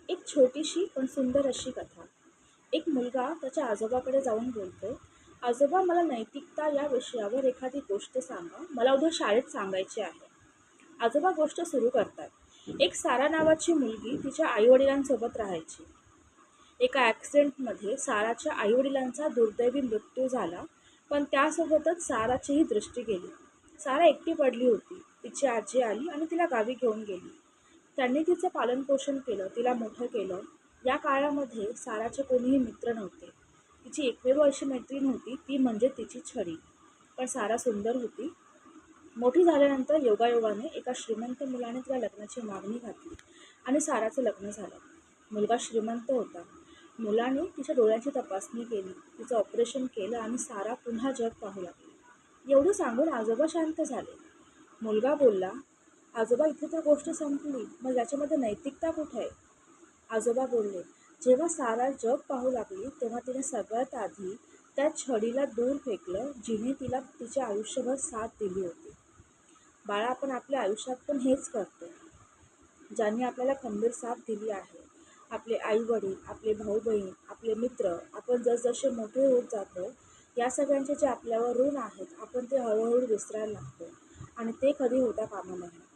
एक छोटीशी पण सुंदर अशी कथा. एक मुलगा त्याच्या आजोबाकडे जाऊन बोलतो, आजोबा मला नैतिकता या विषयावर एखादी गोष्ट सांगा, मला उद्या शाळेत सांगायची आहे. आजोबा गोष्ट सुरू करतात. एक सारा नावाची मुलगी तिच्या आईवडिलांसोबत राहायची. एका ॲक्सिडेंटमध्ये साराच्या आईवडिलांचा दुर्दैवी मृत्यू झाला, पण त्यासोबतच साराचीही दृष्टी गेली. सारा एकटी पडली होती. तिची आजी आली आणि तिला गावी घेऊन गेली. त्यांनी तिचं पालनपोषण केलं, तिला मोठं केलं. या काळामध्ये साराचे कोणीही मित्र नव्हते. तिची एकमेव अशी मैत्रीण होती, ती म्हणजे तिची छडी. पण सारा सुंदर होती. मोठी झाल्यानंतर योगायोगाने एका श्रीमंत मुलाने तिला लग्नाची मागणी घातली आणि साराचं लग्न झालं. मुलगा श्रीमंत होता. मुलाने तिच्या डोळ्याची तपासणी केली, तिचं ऑपरेशन केलं आणि सारा पुन्हा जग पाहू लागली. एवढं सांगून आजोबा शांत झाले. मुलगा बोलला, आजोबा इथे तर गोष्ट संपली, मग याच्यामध्ये नैतिकता कुठे आहे? आजोबा बोलले, जेव्हा सारा जग पाहू लागली तेव्हा तिने सगळ्यात आधी त्या छडीला दूर फेकलं, जिने तिला तिच्या आयुष्यभर साथ दिली होती. बाळा, आपण आपल्या आयुष्यात पण हेच करतो. ज्यांनी आपल्याला खंबीर साथ दिली आहे, आपले आई वडील, आपले भाऊ बहीण, आपले मित्र, आपण जसजसे मोठे होत जातो, या सगळ्यांचे जे आपल्यावर ऋण आहेत, आपण ते हळूहळू विसरायला लागतो आणि ते कधी होता कामा नये.